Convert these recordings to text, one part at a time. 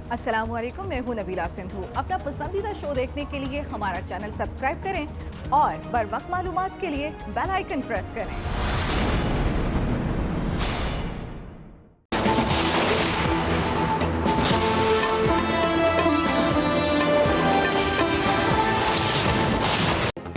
अस्सलामुअलैकुम, मैं हूं नबीला सिंधु। अपना पसंदीदा शो देखने के लिए हमारा चैनल सब्सक्राइब करें और बर वक्त मालूमात के लिए बेल आइकन प्रेस करें।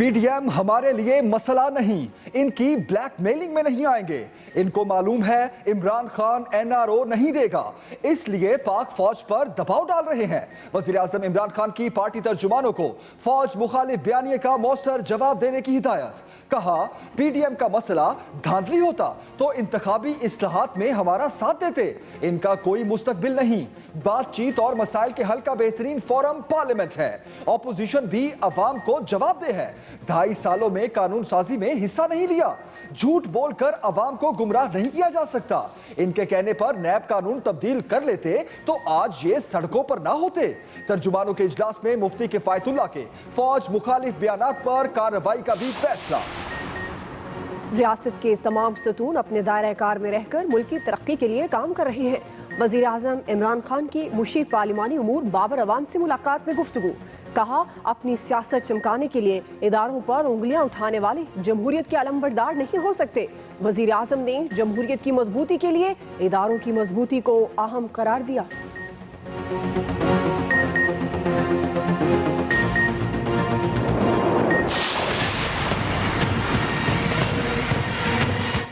पीडीएम हमारे लिए मसला नहीं, इनकी ब्लैकमेलिंग में नहीं आएंगे। इनको मालूम है इमरान खान एनआरओ नहीं देगा, इसलिए पाक फौज पर दबाव डाल रहे हैं। वजीर आजम इमरान खान की पार्टी तर्जुमानों को फौज मुखालिफ बयानिए का मौसर जवाब देने की हिदायत। कहा पीडीएम का मसला धांधली होता तो इंतखाबी इस्लाहात में हमारा साथ देते। इनका कोई मुस्तकबिल नहीं। बातचीत और मसाइल के हल का बेहतरीन फोरम पार्लियामेंट है। ऑपोजिशन भी अवाम को जवाबदेह है। 2.5 सालों में कानून साजी में हिस्सा नहीं लिया। झूठ बोलकर अवाम को गुमराह नहीं किया जा सकता। इनके कहने पर नैब कानून तब्दील कर लेते तो आज ये सड़कों पर ना होते। तर्जुमानों के इजलास में मुफ्ती किफायतुल्लाह के फौज मुखालिफ बयानात पर कार्रवाई का भी फैसला। रियासत के तमाम सतून अपने दायरा कार में रहकर मुल्क की तरक्की के लिए काम कर रहे हैं। वजीर आजम इमरान खान की मुशीर पार्लिमानी उमूर बाबर अवान से मुलाकात में गुफ्तगू। कहा अपनी सियासत चमकाने के लिए इदारों पर उंगलियां उठाने वाले जमहूरियत के अलंबरदार नहीं हो सकते। वजीर आजम ने जमहूरियत की मजबूती के लिए इदारों की मजबूती को अहम करार दिया।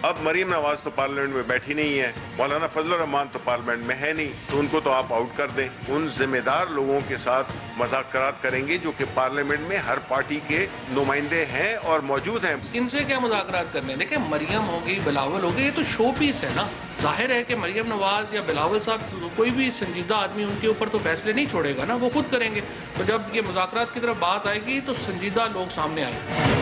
अब मरीम नवाज तो पार्लियामेंट में बैठी नहीं है, मौलाना फजलुर रहमान तो पार्लियामेंट में है नहीं, तो उनको तो आप आउट कर दें। उन जिम्मेदार लोगों के साथ मुज़ाकरात करेंगे जो कि पार्लियामेंट में हर पार्टी के नुमाइंदे हैं और मौजूद हैं। इनसे क्या मुज़ाकरात करने? देखिए, मरियम हो गई, बिलावल हो गई, ये तो शो पीस है ना। जाहिर है कि मरियम नवाज या बिलावल साहब कोई भी संजीदा आदमी उनके ऊपर तो फैसले नहीं छोड़ेगा ना, वो खुद करेंगे। तो जब ये मुज़ाकरात की तरफ बात आएगी तो संजीदा लोग सामने आएंगे।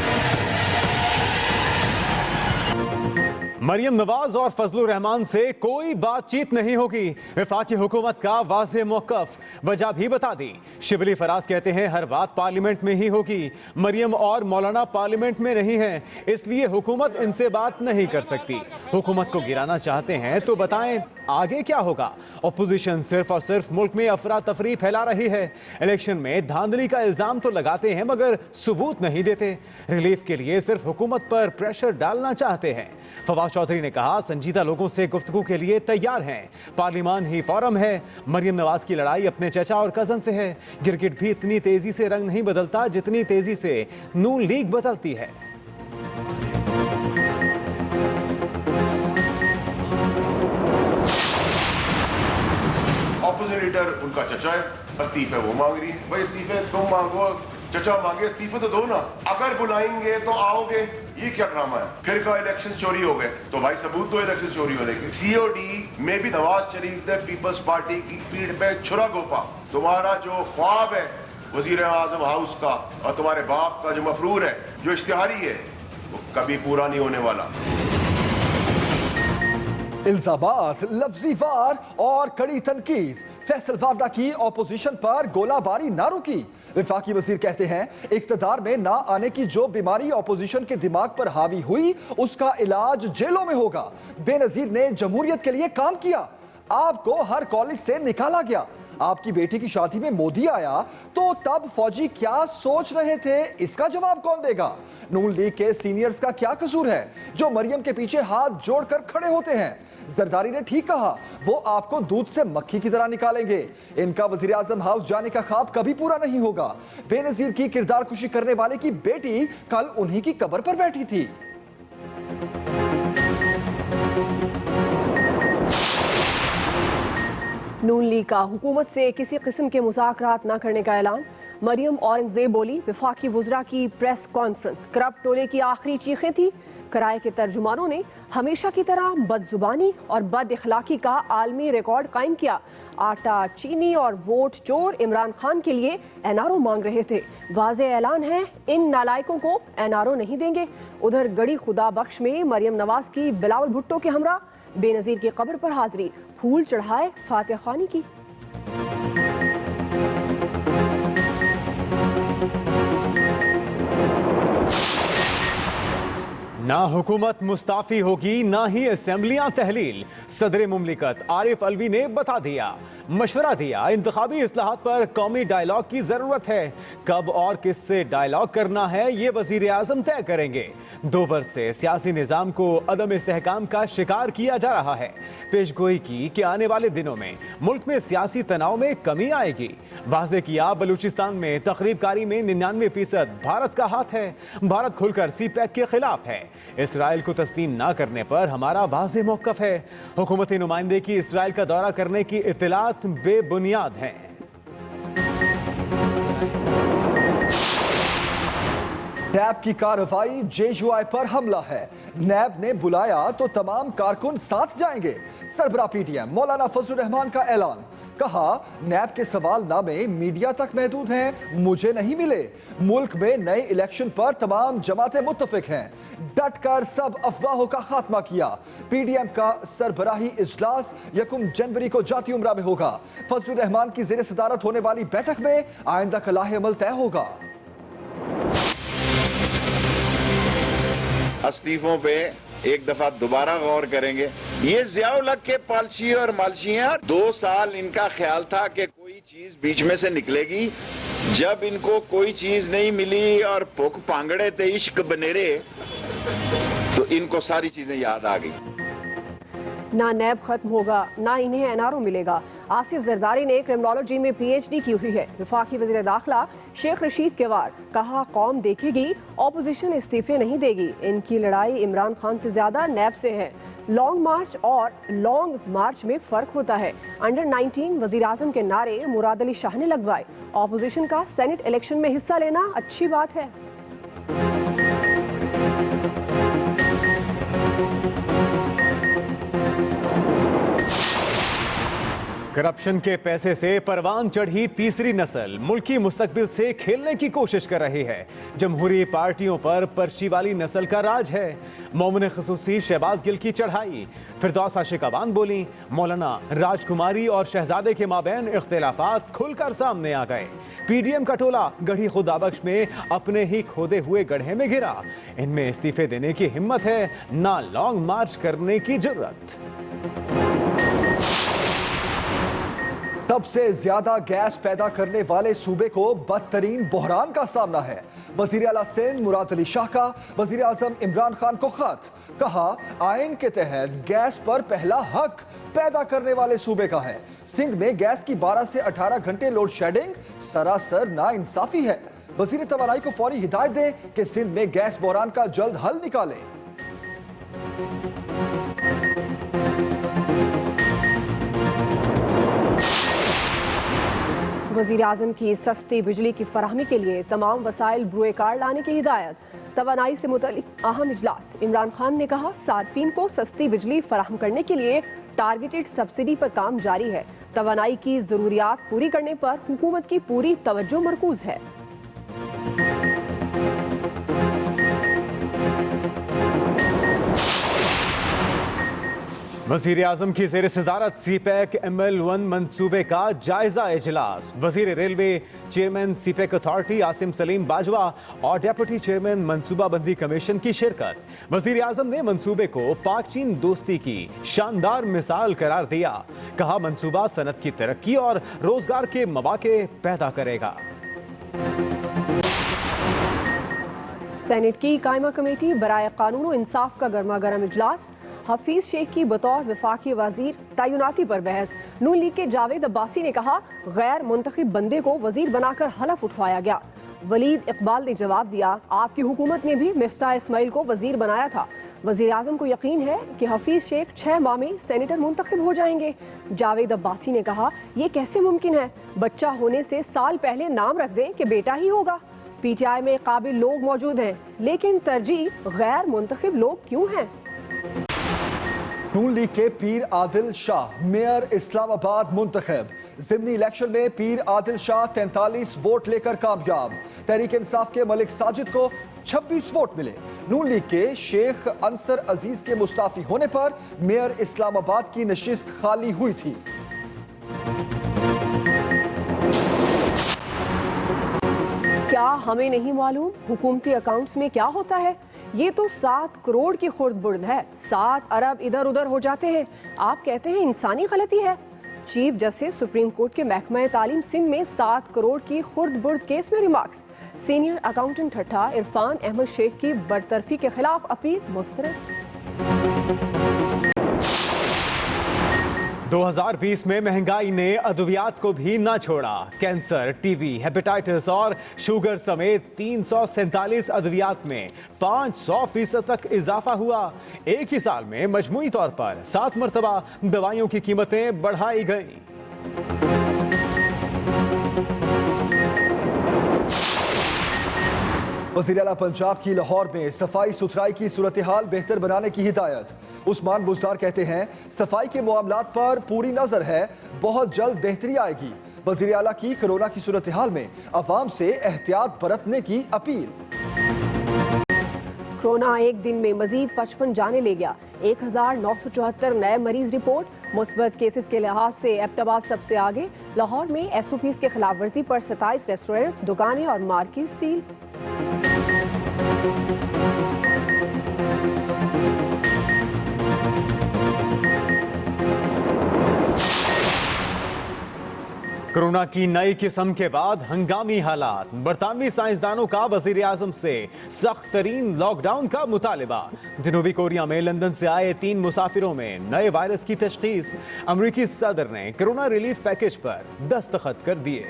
मरियम नवाज और फजलुर रहमान से कोई बातचीत नहीं होगी, वफाकी हुकूमत का वाज़ेह मौक़िफ़। वजह भी बता दी। शिबली फराज कहते हैं हर बात पार्लियामेंट में ही होगी। मरियम और मौलाना पार्लियामेंट में नहीं हैं, इसलिए हुकूमत इनसे बात नहीं कर सकती। हुकूमत को गिराना चाहते हैं तो बताएं आगे क्या होगा। अपोजिशन सिर्फ और सिर्फ मुल्क में अफरा तफरी फैला रही है। इलेक्शन में धांधली का इल्जाम तो लगाते हैं मगर सबूत नहीं देते। रिलीफ के लिए सिर्फ हुकूमत पर प्रेशर डालना चाहते हैं। फवाद चौधरी ने कहा संजीदा लोगों से गुफ्तगू के लिए तैयार हैं। पार्लियामान ही फोरम है। मरियम नवाज की लड़ाई अपने चचा और कजन से है। गिरगिट भी इतनी तेजी से रंग नहीं बदलता जितनी तेजी से नून लीग बदलती है। ऑपोजिट लीडर उनका चचा है, इस्तीफे वो मांग रही है। भाई इस्तीफे तुम मांगो, चचा मांगे, इस्तीफे तो दो ना। अगर बुलाएंगे तो आओगे, ये क्या ड्रामा है? फिर का इलेक्शन चोरी हो गए तो भाई सबूत दो इलेक्शन चोरी होने के। सीओडी में भी नवाज शरीफ ने पीपल्स पार्टी की पीठ पे छुरा घोंपा। तुम्हारा जो ख्वाब है वजीर आजम हाउस का और तुम्हारे बाप का जो मफरूर है, जो इश्तिहारी है, वो कभी पूरा नहीं होने वाला। इल्जामात, लफ्जी वार और कड़ी तनकीद। फैसल वावड़ा की ऑपोजिशन पर गोलाबारी ना रुकी। वफाकी वजीर कहते हैं इक्तदार में ना आने की जो बीमारी ऑपोजिशन के दिमाग पर हावी हुई उसका इलाज जेलों में होगा। बेनजीर ने जमहूरियत के लिए काम किया, आपको हर कॉलेज से निकाला गया। आपकी बेटी की शादी में मोदी आया तो तब फौजी क्या सोच रहे थे, इसका जवाब कौन देगा? नून लीग के सीनियर्स का क्या कसूर है जो मरियम के पीछे हाथ जोड़कर खड़े होते हैं? जरदारी ने ठीक कहा, वो आपको दूध से मक्खी की तरह निकालेंगे। इनका वजीर आजम हाउस जाने का ख्वाब कभी पूरा नहीं होगा। बेनजीर की किरदार कुशी करने वाले की बेटी कल उन्हीं की कब्र पर बैठी थी। नून लीग का हुकूमत से किसी किस्म के मुज़ाकरात न करने का ऐलान। मरियम औरंगजेब बोली वफाकी वज़रा की प्रेस कॉन्फ्रेंस करप्ट टोले की आखिरी चीखें थी। कराए के तर्जुमानों ने हमेशा की तरह बदजुबानी और बद इखलाकी का आलमी रिकॉर्ड कायम किया। आटा, चीनी और वोट चोर इमरान खान के लिए एनआरओ मांग रहे थे। वाज़ेह ऐलान है इन नालायकों को एनआरओ नहीं देंगे। उधर गड़ी खुदा बख्श में मरियम नवाज की बिलावल भुट्टो के हमरा बेनजीर की कब्र पर हाजिरी, फूल चढ़ाए फातिह खानी की। ना हुकूमत मुस्ताफी होगी ना ही असेंबलियां तहलील। सदर मुमलिकत आरिफ अलवी ने बता दिया, मशवरा दिया, इंतखाबी इस्लाहात पर कौमी डायलॉग की जरूरत है। कब और किससे डायलॉग करना है ये वजीर आजम तय करेंगे। दोबर से सियासी निजाम को अदम इस्तेहकाम का शिकार किया जा रहा है। पेशगोई की कि आने वाले दिनों में मुल्क में सियासी तनाव में कमी आएगी। वाज़े किया बलूचिस्तान में तकरीबकारी में 99% भारत का हाथ है। भारत खुलकर CPEC के खिलाफ है। इसराइल को तस्लीम ना करने पर हमारा वाज़े मौक़िफ़ है। हुकूमती नुमाइंदे की इसराइल का दौरा करने की इत्तलात बेबुनियाद हैं। नैब की कार्रवाई JUI पर हमला है। नैब ने बुलाया तो तमाम कारकुन साथ जाएंगे। सरबराह PTM मौलाना फजलुर रहमान का ऐलान। कहा, नैब के सवालनामे मीडिया तक महदूद हैं, मुझे नहीं मिले। मुल्क में नए इलेक्शन पर तमाम जमातें मुत्तफिक हैं। डट कर सब अफवाहों का खात्मा किया। PTM का सरबराही इजलास 1 जनवरी को जाती उम्रा में होगा। फजलुर रहमान की ज़ेर सदारत होने वाली बैठक में आइंदा का लाहे अमल तय होगा। इस्तीफों पे एक दफा दोबारा गौर करेंगे। ये ज़ियाउल हक के पॉलिसी और मालसी हैं। 2 साल इनका ख्याल था कि कोई चीज बीच में से निकलेगी। जब इनको कोई चीज नहीं मिली और भुख पांगड़े थे इश्क बनेरे, तो इनको सारी चीजें याद आ गई। ना नैब खत्म होगा ना इन्हें NRO मिलेगा। आसिफ जरदारी ने क्रिमिनोलॉजी में PhD की हुई है। वफाकी वज़ीर दाखिला शेख रशीद केवार कहा, कौम देखेगी, ऑपोजिशन इस्तीफे नहीं देगी। इनकी लड़ाई इमरान खान से ज्यादा नैब से है। लॉन्ग मार्च और लॉन्ग मार्च में फर्क होता है। अंडर 19 वज़ीर आज़म के नारे मुराद अली शाह ने लगवाए। ऑपोजिशन का सेनेट इलेक्शन में हिस्सा लेना अच्छी बात है। करप्शन के पैसे से परवान चढ़ी तीसरी नस्ल मुल्की मुस्तकबिल से खेलने की कोशिश कर रही है। जमहूरी पार्टियों पर पर्ची वाली नस्ल का राज है। मोमिन खसूसी शहबाज गिल की चढ़ाई। फिरदौस आशिकाबान बोली, मौलाना राजकुमारी और शहजादे के माबैन इख्तिलाफात खुलकर सामने आ गए। PDM का टोला गढ़ी खुदाबख्श में अपने ही खोदे हुए गड्ढे में गिरा। इनमें इस्तीफे देने की हिम्मत है, ना लॉन्ग मार्च करने की जुर्रत। सबसे ज्यादा गैस पैदा करने वाले सूबे को बदतरीन बहरान का सामना है। वजीर आला सिंध मुराद अली शाह का वजीर आजम इमरान खान को खत। कहा, आइन के तहत गैस पर पहला हक पैदा करने वाले सूबे का है। सिंध में गैस की 12 से 18 घंटे लोड शेडिंग सरासर नाइंसाफी है। वजीर तवानाई को फौरी हिदायत दें कि सिंध में गैस बहरान का जल्द हल निकालें। वज़ीर आज़म की सस्ती बिजली की फराहमी के लिए तमाम वसाइल ब्रुए कार लाने की हिदायत। तवानाई से मुतल्लिक अहम इजलास। इमरान खान ने कहा, सार्फिन को सस्ती बिजली फराहम करने के लिए टारगेटेड सब्सिडी पर काम जारी है। तवानाई की ज़रूरियात पूरी करने पर हुकूमत की पूरी तवज्जो मरकूज है। वज़ीर आज़म की ज़ेर सदारत CPEC ML1 मंसूबे का जायजा इजलास। वज़ीर railway, chairman CPEC authority Asim Salim Bajwa और डेप्यूटी चेयरमैन मनसूबाबंदी कमीशन की शिरकत। वज़ीर आज़म ने मंसूबे को पाक चीन दोस्ती की शानदार मिसाल करार दिया। कहा, मंसूबा सनत की तरक्की और रोजगार के मौके पैदा करेगा। सेनेट की कायमा कमेटी बराए कानून व इंसाफ का गर्मा गर्म इजलास। हफीज शेख की बतौर वफाकी वजीर तैनाती पर बहस। नून लीग के जावेद अब्बासी ने कहा, गैर मुंतखब बंदे को वजीर बनाकर हलफ उठवाया गया। वलीद इकबाल ने जवाब दिया, आपकी हुकूमत ने भी मिफ्ताह इस्माइल को वजीर बनाया था। वजीर आजम को यकीन है कि हफीज शेख 6 माह में सेनेटर मुंतखब हो जाएंगे। जावेद अब्बासी ने कहा, यह कैसे मुमकिन है? बच्चा होने से साल पहले नाम रख दें कि बेटा ही होगा। PTI में काबिल लोग मौजूद हैं, लेकिन तरजीह गैर मुंतखब लोग क्यों हैं? नून लीग के पीर आदिल शाह मेयर इस्लामाबाद मुंतखब। ज़िमनी इलेक्शन में पीर आदिल शाह 43 वोट लेकर कामयाब। तहरीक इंसाफ के मलिक साजिद को 26 वोट मिले। नून लीग के शेख अंसर अजीज के मुस्ताफी होने पर मेयर इस्लामाबाद की नशिस्त खाली हुई थी। क्या हमें नहीं मालूम हुकूमती अकाउंट्स में क्या होता है? ये तो 7 करोड़ की खुर्द-बुर्द है, 7 अरब इधर उधर हो जाते हैं। आप कहते हैं इंसानी गलती है। चीफ जस्टिस सुप्रीम कोर्ट के महकमा तालीम सिंध में 7 करोड़ की खुर्द-बुर्द केस में रिमार्क्स। सीनियर अकाउंटेंट ठट्ठा इरफान अहमद शेख की बरतरफी के खिलाफ अपील मुस्तरद। 2020 में महंगाई ने अद्वियात को भी ना छोड़ा। कैंसर, टीबी, हेपेटाइटिस और शुगर समेत 347 अद्वियात में 500% तक इजाफा हुआ। एक ही साल में मजमूई तौर पर 7 मरतबा दवाइयों की कीमतें बढ़ाई गई। वज़ीर आला पंजाब की लाहौर में सफाई सुथराई की सूरत हाल बेहतर बनाने की हिदायत। उस्मान बुज़दार कहते हैं सफाई के मामलात पर पूरी नजर है, बहुत जल्द बेहतरी आएगी। वज़ीर आला की कोरोना की सूरत हाल में अवाम से एहतियात बरतने की अपील। कोरोना एक दिन में मजीद 55 जाने ले गया। 1974 नए मरीज रिपोर्ट। मुस्बत केसेस के लिहाज से एबटाबाद सबसे आगे। लाहौर में SOPs के खिलाफ वर्जी पर 27 रेस्टोरेंट्स, दुकानें और मार्केट सील। कोरोना की नई किस्म के बाद हंगामी हालात। बरतानवी साइंसदानों का वजीर आजम से सख्त तरीन लॉकडाउन का मुतालिबा। जनूबी कोरिया में लंदन से आए 3 मुसाफिरों में नए वायरस की तशखीस। अमरीकी सदर ने कोरोना रिलीफ पैकेज पर दस्तखत कर दिए।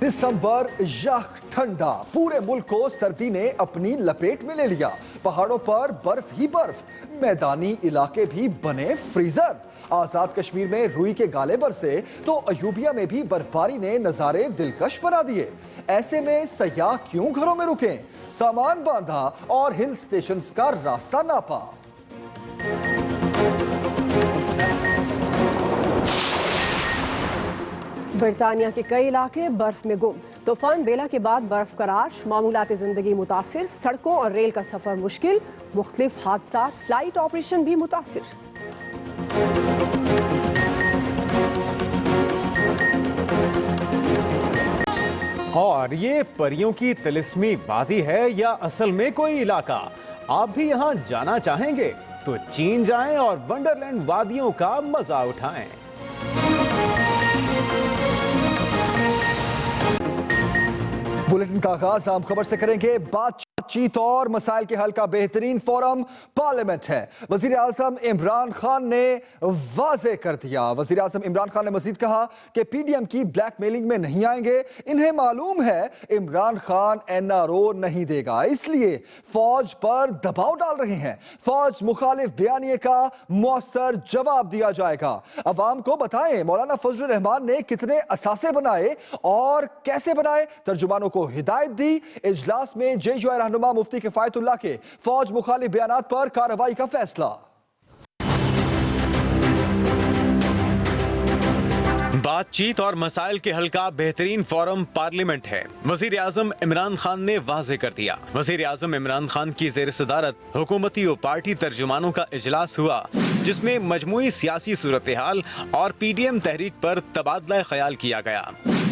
दिसंबर यह ठंडा, पूरे मुल्क को सर्दी ने अपनी लपेट में ले लिया। पहाड़ों पर बर्फ ही बर्फ, मैदानी इलाके भी बने फ्रीजर। आजाद कश्मीर में रुई के गाले बरसे तो अयूबिया में भी बर्फबारी ने नजारे दिलकश बना दिए। ऐसे में सयाह क्यों घरों में रुके? सामान बांधा और हिल स्टेशंस का रास्ता नापा। बरतानिया के कई इलाके बर्फ में गुम। तूफान बेला के बाद बर्फ का राज, मामूलात जिंदगी मुतासिर, सड़कों और रेल का सफर मुश्किल, मुख्तलिफ हादसा, फ्लाइट ऑपरेशन भी मुतासिर। और ये परियों की तिलिस्मी वादी है या असल में कोई इलाका? आप भी यहाँ जाना चाहेंगे तो चीन जाएं और वंडरलैंड वादियों का मजा उठाएं। बुलेटिन का आगाज आम खबर से करेंगे। बातचीत और मसाइल के हल का बेहतरीन फोरम पार्लियामेंट है। वजीर आजम इमरान खान ने वाजे कर दिया। वजीर आजम इमरान खान ने मजीद कहा कि PDM की ब्लैकमेलिंग में नहीं आएंगे। इन्हें मालूम है इमरान खान NRO नहीं देगा, इसलिए फौज पर दबाव डाल रहे हैं। फौज मुखालिफ बयानिए का मौसर जवाब दिया जाएगा। अवाम को बताएं मौलाना फजल रहमान ने कितने असासे बनाए और कैसे बनाए, तर्जुमानों को हिदायत दी। इजलास में JUI रहनुमा मुफ्ती किफायतुल्लाह के फौज मुखालिफ बयानात पर कार्रवाई का फैसला। बातचीत और मसाइल के हल का बेहतरीन फोरम पार्लियामेंट है। वजीर आजम इमरान खान ने वाजे कर दिया। वजीर आजम इमरान खान की जेर सदारत हुकूमती और पार्टी तर्जुमानों का इजलास हुआ, जिसमें मजमूई सियासी सूरत हाल और PDM तहरीक पर तबादला ख्याल किया गया।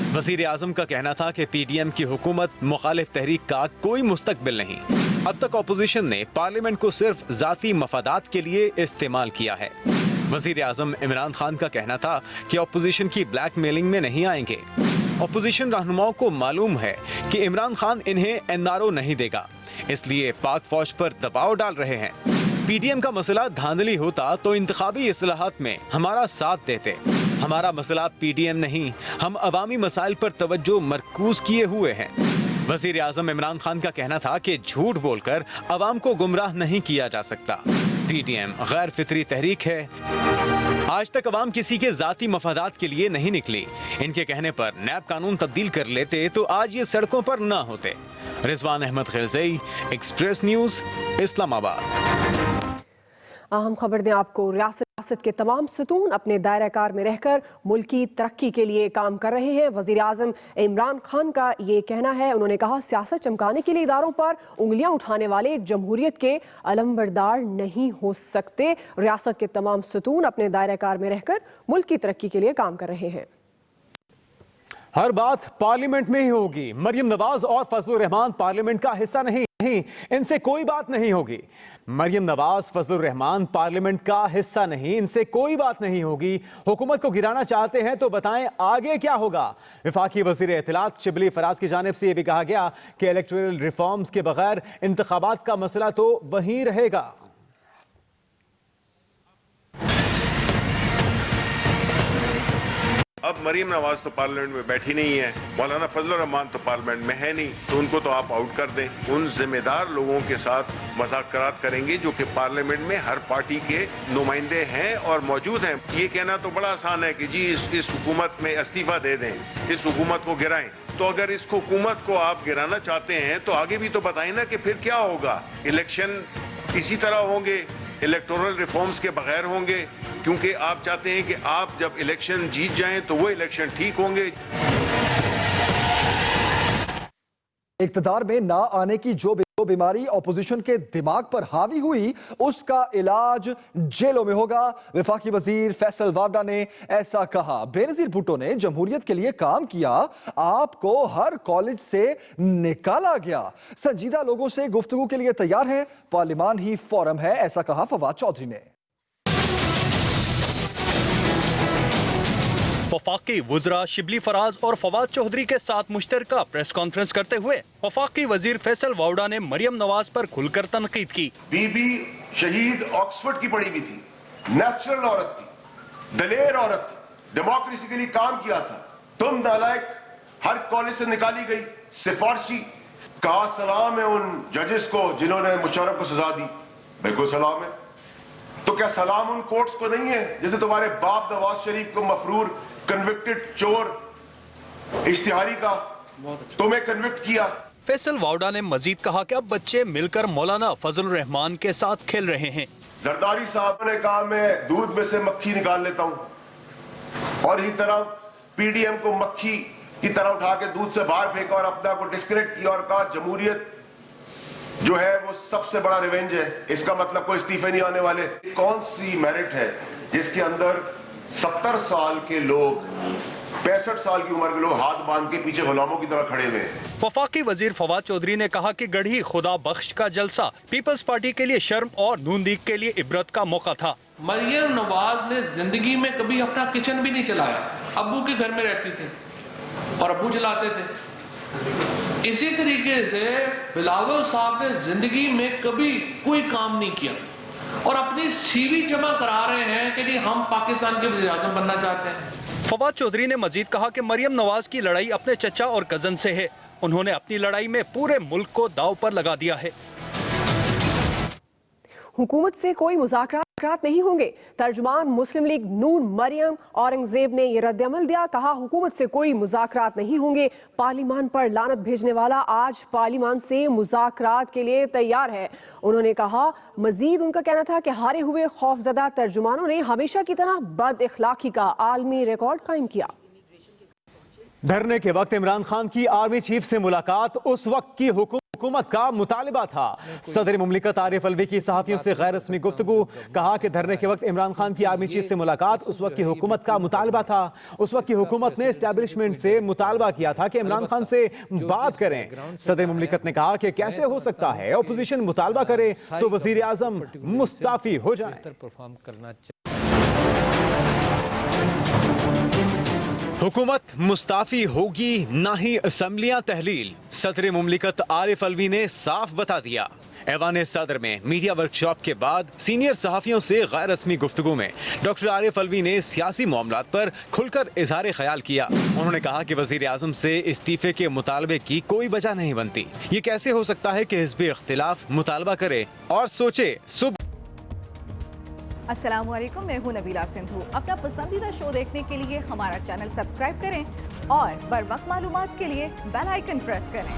वजीर आजम का कहना था कि PDM की हुकूमत मुखालिफ तहरीक का कोई मुस्तकबिल नहीं। अब तक अपोजिशन ने पार्लियामेंट को सिर्फ जाती मफादात के लिए इस्तेमाल किया है। वजीर आजम इमरान खान का कहना था कि अपोजिशन की ब्लैकमेलिंग में नहीं आएंगे। अपोजिशन रहनुमाओं को मालूम है कि इमरान खान इन्हें NRO नहीं देगा, इसलिए पाक फौज पर दबाव डाल रहे हैं। PDM का मसला धांधली होता तो इंतखाबी इस्लाहात में हमारा साथ देते। हमारा मसला PDM नहीं, हम अवामी मसाइल पर तवज्जो मरकूज किए हुए हैं। वजीर आजम इमरान खान का कहना था कि झूठ बोलकर अवाम को गुमराह नहीं किया जा सकता। PDM गैर फितरी तहरीक है। आज तक अवाम किसी के जाती मफादात के लिए नहीं निकली। इनके कहने पर नैब कानून तब्दील कर लेते तो आज ये सड़कों पर न होते। Rizwan Ahmed Khilzai, express news, Islamabad. अहम खबर दें आपको, रियासत के तमाम सतून अपने दायरा कार में रहकर मुल्की तरक्की के लिए काम कर रहे हैं। वजीर आजम इमरान खान का ये कहना है। उन्होंने कहा सियासत चमकाने के लिए इदारों पर उंगलियां उठाने वाले जमहूरियत के अलंबरदार नहीं हो सकते। रियासत के तमाम सतून अपने दायरा कार में रहकर मुल्क की तरक्की के लिए काम कर रहे हैं। हर बात पार्लियामेंट में ही होगी। मरियम नवाज और फजलुर रहमान पार्लियामेंट का हिस्सा नहीं, इनसे कोई बात नहीं होगी। मरियम नवाज, फजलुर रहमान पार्लियामेंट का हिस्सा नहीं, इनसे कोई बात नहीं होगी। हुकूमत को गिराना चाहते हैं तो बताएं आगे क्या होगा। वफाकी वजीर इत्तलात शिबली फराज की जानिब से यह भी कहा गया कि इलेक्टोरल रिफॉर्म्स के बगैर इंतखाबात का मसला तो वहीं रहेगा। अब मरीम नवाज तो पार्लियामेंट में बैठी नहीं है, मौलाना फजलुर रहमान तो पार्लियामेंट में है नहीं, तो उनको तो आप आउट कर दें। उन जिम्मेदार लोगों के साथ मुज़ाकरात करेंगे जो कि पार्लियामेंट में हर पार्टी के नुमाइंदे हैं और मौजूद हैं। ये कहना तो बड़ा आसान है कि जी इस हुकूमत में इस्तीफा दे दें, इस हुकूमत को गिराएं। तो अगर इस हुकूमत को आप गिराना चाहते हैं तो आगे भी तो बताएं ना कि फिर क्या होगा। इलेक्शन इसी तरह होंगे, इलेक्टोरल रिफॉर्म्स के बगैर होंगे, क्योंकि आप चाहते हैं कि आप जब इलेक्शन जीत जाएं तो वो इलेक्शन ठीक होंगे। इक्तदार में ना आने की जो बीमारी ऑपोजिशन के दिमाग पर हावी हुई, उसका इलाज जेलों में होगा। वफाकी वजीर फैसल वावडा ने ऐसा कहा। बेनजीर भुट्टो ने जमहूरियत के लिए काम किया, आपको हर कॉलेज से निकाला गया। संजीदा लोगों से गुफ्तगू के लिए तैयार है, पार्लियामान ही फोरम है, ऐसा कहा फवाद चौधरी ने। वफाकी वुज़रा शिबली फराज और फवाद चौधरी के साथ मुश्तरका प्रेस कॉन्फ्रेंस करते हुए वफाकी वजीर फैसल वावडा ने मरियम नवाज पर खुलकर तनकीद की। बीबी शहीद ऑक्सफोर्ड की पढ़ी हुई थी, नेचुरल औरत थी, दलेर औरत थी, डेमोक्रेसी के लिए काम किया था। तुम नालायक हर कॉलेज से निकाली गई, सिफारशी। कहा सलाम है उन जजेस को जिन्होंने मुशर्रफ को सजा दी, बिल्कुल सलाम है। तो क्या सलाम उन कोर्ट्स को नहीं है जैसे तुम्हारे बाप नवाज शरीफ को मफरूर कन्विक्टेड चोर इश्तिहारी का तुम्हें कन्विक्ट किया। फैसल वावडा ने मजीद कहा कि अब बच्चे मिलकर मौलाना फजलुर रहमान के साथ खेल रहे हैं। जरदारी साहब ने कहा मैं दूध में से मक्खी निकाल लेता हूं, और इसी तरह पीडीएम को मक्खी की तरह उठा के दूध से बाहर फेंका और अपना को डिस्क्रेडिट किया और कहा जमहूरियत जो है वो सबसे बड़ा रिवेंज है, इसका मतलब कोई इस्तीफे नहीं आने वाले। कौन सी मेरिट है जिसके अंदर 70 साल के लोग, 65 साल की उम्र के लोग हाथ बांध के पीछे गुलामों की तरह खड़े हुए हैं। वफाकी वजीर फवाद चौधरी ने कहा कि गढ़ी खुदा बख्श का जलसा पीपल्स पार्टी के लिए शर्म और नून लीग के लिए इबरत का मौका था। मरियम नवाज ने जिंदगी में कभी अपना किचन भी नहीं चलाया, अब्बू के घर में रहती थी और अब्बू चलाते थे। इसी तरीके से बिलावल साहब ने जिंदगी में कभी कोई काम नहीं किया और अपनी सीवी जमा करा रहे हैं कि नहीं हम पाकिस्तान के वज़ीर आज़म बनना चाहते हैं। फवाद चौधरी ने मजीद कहा कि मरियम नवाज की लड़ाई अपने चचा और कजन से है, उन्होंने अपनी लड़ाई में पूरे मुल्क को दांव पर लगा दिया है। हुकूमत से कोई मुज़ाकरात नहीं होंगे। तर्जुमान मुस्लिम लीग नून मरियम औरंगजेब ने यह रद्दअमल दिया। कहा हुकूमत से कोई मुज़ाकरात नहीं होंगे। पार्लियामान पर लानत भेजने वाला आज पार्लियामान से मुज़ाकरात के लिए तैयार है। उन्होंने कहा मजीद उनका कहना था कि हारे हुए खौफजदा तर्जुमानों ने हमेशा की तरह बद इखलाकी का आलमी रिकॉर्ड कायम किया। धरने के वक्त इमरान खान की आर्मी चीफ से मुलाकात उस वक्त की हुकूमत का मुतालिबा था। सदर मुमलिकत आरिफ अलवी की सहाफियों से गैर रस्मी गुफ्तगू। कहा कि धरने के वक्त इमरान खान की आर्मी चीफ से मुलाकात उस वक्त की हुकूमत का मुतालिबा था। उस वक्त की हुकूमत ने एस्टैब्लिशमेंट से मुतालबा किया था कि इमरान खान से बात करें। सदर मुमलिकत ने कहा कि कैसे हो सकता है अपोजिशन मुतालबा करे तो वजीर आजम मुस्ताफी हो जाए। हुकूमत मुस्ताफी होगी ना ही असम्बलियां तहलील। सदर मुमलिकत आरिफ अलवी ने साफ बता दिया। ऐवान सदर में मीडिया वर्कशॉप के बाद सीनियर सहाफियों से गैर रस्मी गुफ्तगू में डॉक्टर आरिफ अलवी ने सियासी मामलात पर खुलकर इजहार ख्याल किया। उन्होंने कहा कि वजीर आजम से इस्तीफे के मुतालबे की कोई वजह नहीं बनती। ये कैसे हो सकता है कि हिज़्ब इख्तिलाफ मुतालबा करे और सोचे। अस्सलामुअलैकुम, मैं हूं नबीला सिंधु। अपना पसंदीदा शो देखने के लिए हमारा चैनल सब्सक्राइब करें और बर वक्त मालूमात के लिए बेल आइकन प्रेस करें।